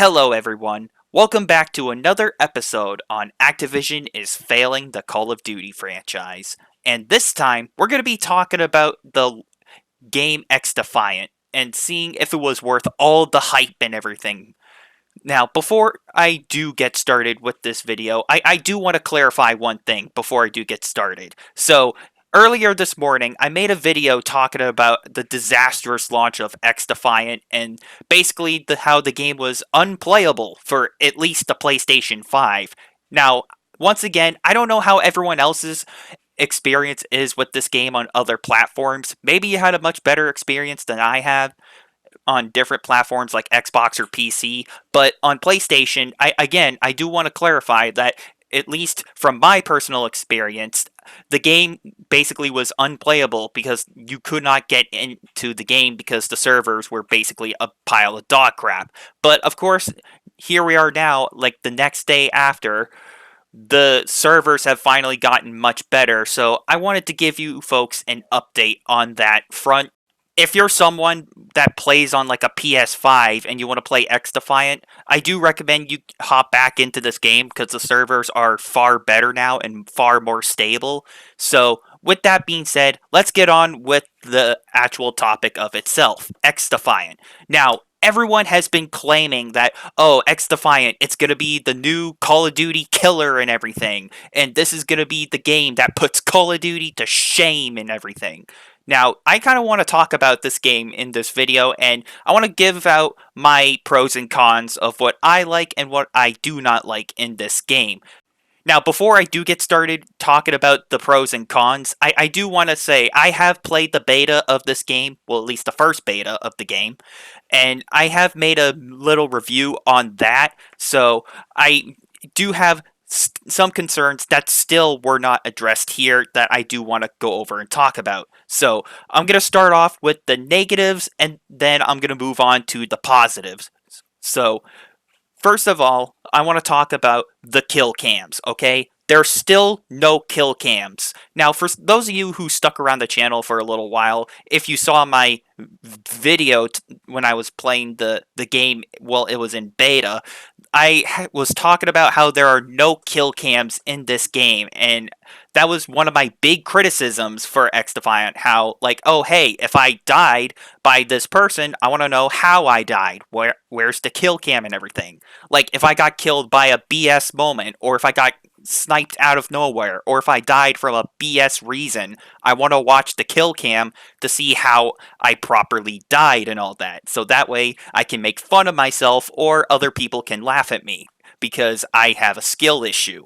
Hello, everyone. Welcome back to another episode on Activision is failing the Call of Duty franchise. And this time, we're going to be talking about the game XDefiant and seeing if it was worth all the hype and everything. Now, before I do get started with this video, I do want to clarify one thing before I do get started. So, earlier this morning, I made a video talking about the disastrous launch of XDefiant and basically how the game was unplayable for at least the PlayStation 5. Now, once again, I don't know how everyone else's experience is with this game on other platforms. Maybe you had a much better experience than I have on different platforms like Xbox or PC, but on PlayStation, I do want to clarify that at least from my personal experience, the game basically was unplayable because you could not get into the game because the servers were basically a pile of dog crap. But of course, here we are now, like the next day after, the servers have finally gotten much better, so I wanted to give you folks an update on that front. If you're someone that plays on like a PS5 and you want to play XDefiant, I do recommend you hop back into this game because the servers are far better now and far more stable. So, with that being said, let's get on with the actual topic of itself, XDefiant. Now, everyone has been claiming that, oh, XDefiant, it's going to be the new Call of Duty killer and everything, and this is going to be the game that puts Call of Duty to shame and everything. Now, I kind of want to talk about this game in this video, and I want to give out my pros and cons of what I like and what I do not like in this game. Now, before I do get started talking about the pros and cons, I do want to say I have played the beta of this game, well, at least the first beta of the game, and I have made a little review on that, so I do have some concerns that still were not addressed here that I do want to go over and talk about. So I'm going to start off with the negatives and then I'm going to move on to the positives. So first of all, I want to talk about the kill cams, okay? There's still no kill cams. Now, for those of you who stuck around the channel for a little while, if you saw my video when I was playing the game while it was in beta, I was talking about how there are no kill cams in this game, and that was one of my big criticisms for XDefiant. How, like, oh hey, if I died by this person, I want to know how I died. Where's the kill cam and everything? Like, if I got killed by a BS moment, or if I got sniped out of nowhere, or if I died from a BS reason, I want to watch the kill cam to see how I properly died and all that. So that way I can make fun of myself or other people can laugh at me because I have a skill issue.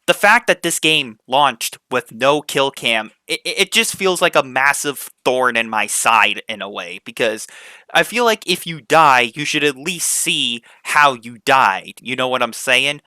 The fact that this game launched with no kill cam, it just feels like a massive thorn in my side in a way, because I feel like if you die, you should at least see how you died. You know what I'm saying?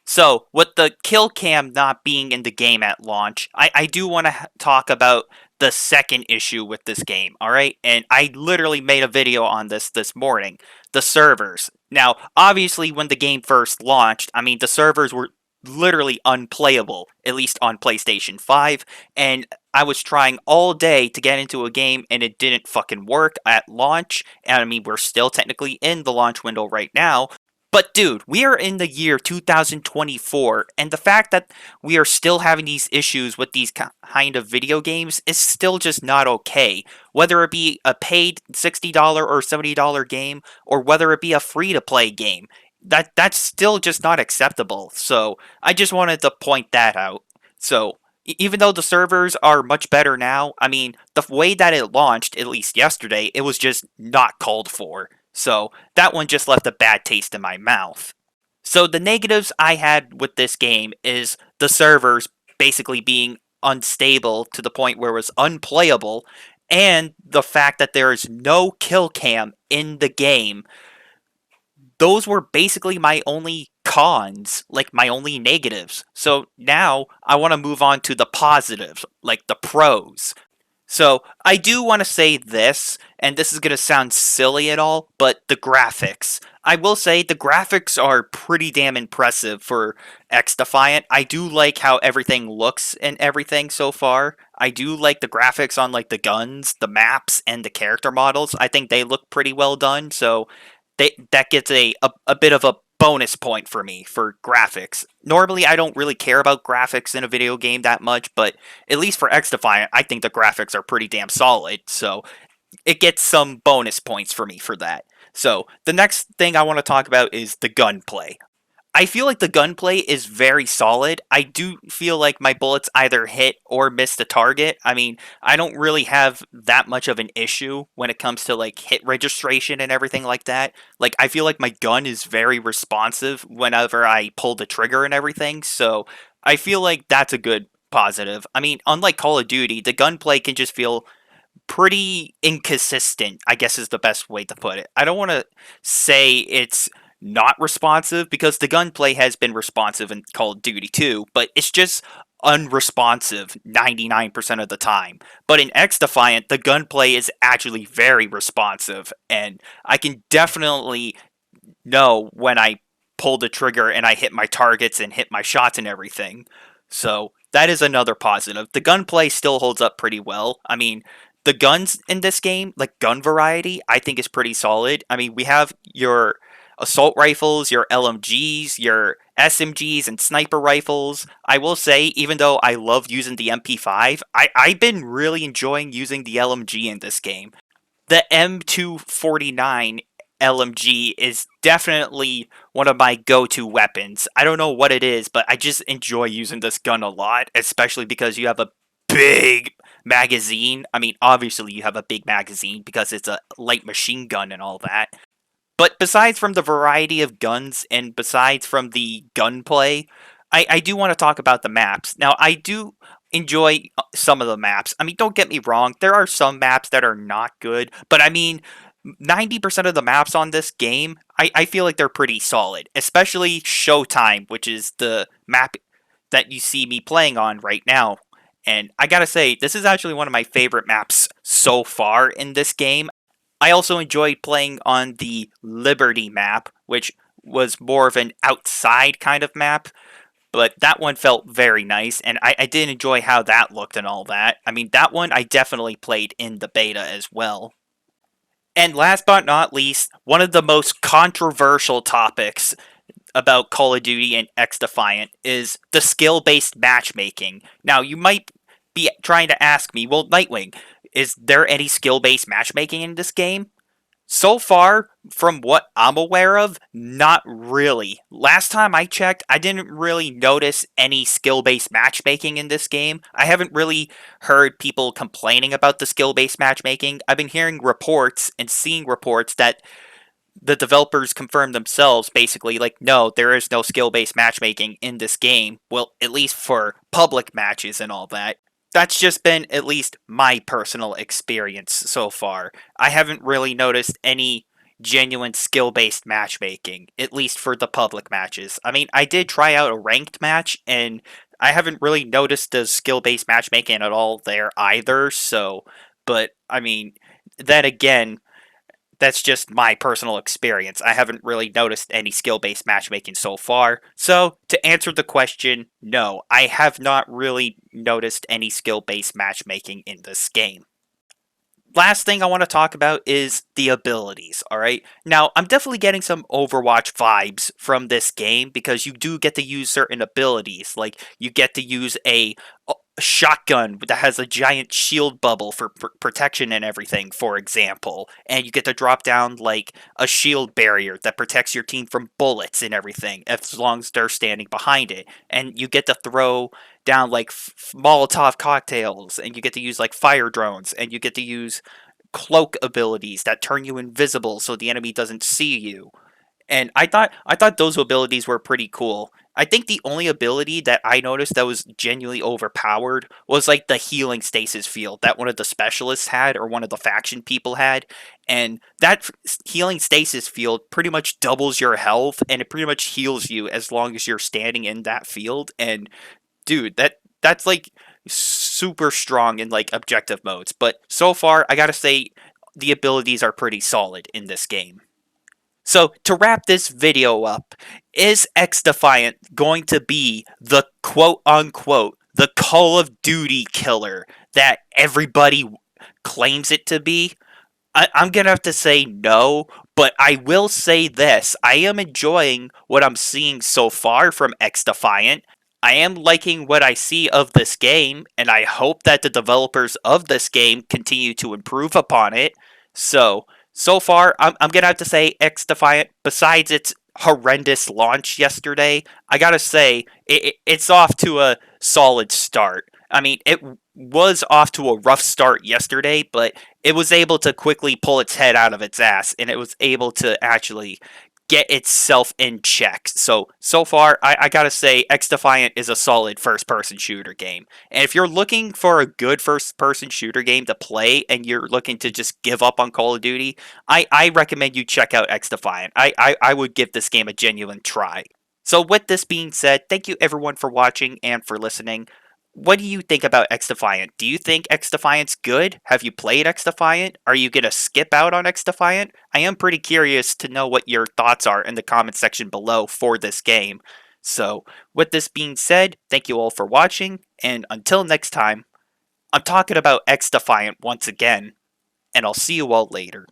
So, with the kill cam not being in the game at launch, I do want to talk about the second issue with this game, alright? And I literally made a video on this morning. The servers. Now, obviously, when the game first launched, I mean, the servers were literally unplayable, at least on PlayStation 5, and I was trying all day to get into a game and it didn't fucking work at launch. And I mean, we're still technically in the launch window right now. But dude, we are in the year 2024, and the fact that we are still having these issues with these kind of video games is still just not okay. Whether it be a paid $60 or $70 game, or whether it be a free-to-play game, that's still just not acceptable. So I just wanted to point that out. So even though the servers are much better now, I mean, the way that it launched, at least yesterday, it was just not called for. So that one just left a bad taste in my mouth. So the negatives I had with this game is the servers basically being unstable to the point where it was unplayable, and the fact that there is no kill cam in the game. Those were basically my only cons, like my only negatives. So now I want to move on to the positives, like the pros. So, I do want to say this, and this is going to sound silly at all, but the graphics. I will say the graphics are pretty damn impressive for XDefiant. I do like how everything looks and everything so far. I do like the graphics on like the guns, the maps, and the character models. I think they look pretty well done, so that gets a bit of a bonus point for me for graphics. Normally, I don't really care about graphics in a video game that much, but at least for XDefiant, I think the graphics are pretty damn solid. So it gets some bonus points for me for that. So the next thing I want to talk about is the gunplay. I feel like the gunplay is very solid. I do feel like my bullets either hit or miss the target. I mean, I don't really have that much of an issue when it comes to like hit registration and everything like that. Like, I feel like my gun is very responsive whenever I pull the trigger and everything. So I feel like that's a good positive. I mean, unlike Call of Duty, the gunplay can just feel pretty inconsistent, I guess is the best way to put it. I don't want to say it's not responsive because the gunplay has been responsive in Call of Duty 2, but it's just unresponsive 99% of the time. But in X Defiant, the gunplay is actually very responsive, and I can definitely know when I pull the trigger and I hit my targets and hit my shots and everything. So that is another positive. The gunplay still holds up pretty well. I mean, the guns in this game, like gun variety, I think is pretty solid. I mean, we have your assault rifles, your LMGs, your SMGs, and sniper rifles. I will say, even though I love using the MP5, I've been really enjoying using the LMG in this game. The M249 LMG is definitely one of my go-to weapons. I don't know what it is, but I just enjoy using this gun a lot, especially because you have a big magazine. I mean, obviously you have a big magazine because it's a light machine gun and all that. But besides from the variety of guns and besides from the gunplay, I do want to talk about the maps. Now, I do enjoy some of the maps. I mean, don't get me wrong, there are some maps that are not good, but I mean, 90% of the maps on this game, I feel like they're pretty solid, especially Showtime, which is the map that you see me playing on right now. And I gotta say, this is actually one of my favorite maps so far in this game. I also enjoyed playing on the Liberty map, which was more of an outside kind of map, but that one felt very nice, and I did enjoy how that looked and all that. I mean, that one I definitely played in the beta as well. And last but not least, one of the most controversial topics about Call of Duty and X Defiant is the skill based matchmaking. Now, you might be trying to ask me, well, Nightwing, is there any skill based matchmaking in this game? So far, from what I'm aware of, not really. Last time I checked, I didn't really notice any skill based matchmaking in this game. I haven't really heard people complaining about the skill based matchmaking. I've been hearing reports and seeing reports that the developers confirm themselves basically like, no, there is no skill based matchmaking in this game. Well, at least for public matches and all that. That's just been at least my personal experience so far. I haven't really noticed any genuine skill based matchmaking, at least for the public matches. I mean, I did try out a ranked match, and I haven't really noticed the skill based matchmaking at all there either, so. But, I mean, then again, that's just my personal experience. I haven't really noticed any skill based matchmaking so far. So, to answer the question, no, I have not really noticed any skill based matchmaking in this game. Last thing I want to talk about is the abilities, alright? Now, I'm definitely getting some Overwatch vibes from this game because you do get to use certain abilities. Like, you get to use a shotgun that has a giant shield bubble for protection and everything, for example. And you get to drop down, like, a shield barrier that protects your team from bullets and everything, as long as they're standing behind it. And you get to throw down like Molotov cocktails, and you get to use like fire drones, and you get to use cloak abilities that turn you invisible so the enemy doesn't see you. And I thought those abilities were pretty cool. I think the only ability that I noticed that was genuinely overpowered was like the healing stasis field that one of the specialists had or one of the faction people had. And that healing stasis field pretty much doubles your health and it pretty much heals you as long as you're standing in that field. And dude, that's like super strong in like objective modes. But so far, I gotta say the abilities are pretty solid in this game. So to wrap this video up, is X Defiant going to be the quote unquote the Call of Duty killer that everybody claims it to be? I'm gonna have to say no, but I will say this. I am enjoying what I'm seeing so far from XDefiant. I am liking what I see of this game, and I hope that the developers of this game continue to improve upon it. So far, I'm gonna have to say XDefiant, besides its horrendous launch yesterday, I gotta say, it's off to a solid start. I mean, it was off to a rough start yesterday, but it was able to quickly pull its head out of its ass, and it was able to actually get itself in check. So far, I gotta say, X Defiant is a solid first person shooter game. And if you're looking for a good first person shooter game to play and you're looking to just give up on Call of Duty, I recommend you check out X Defiant. I would give this game a genuine try. So, with this being said, thank you everyone for watching and for listening. What do you think about X Defiant? Do you think X Defiant's good? Have you played X Defiant? Are you gonna skip out on X Defiant? I am pretty curious to know what your thoughts are in the comment section below for this game. So, with this being said, thank you all for watching, and until next time, I'm talking about X Defiant once again, and I'll see you all later.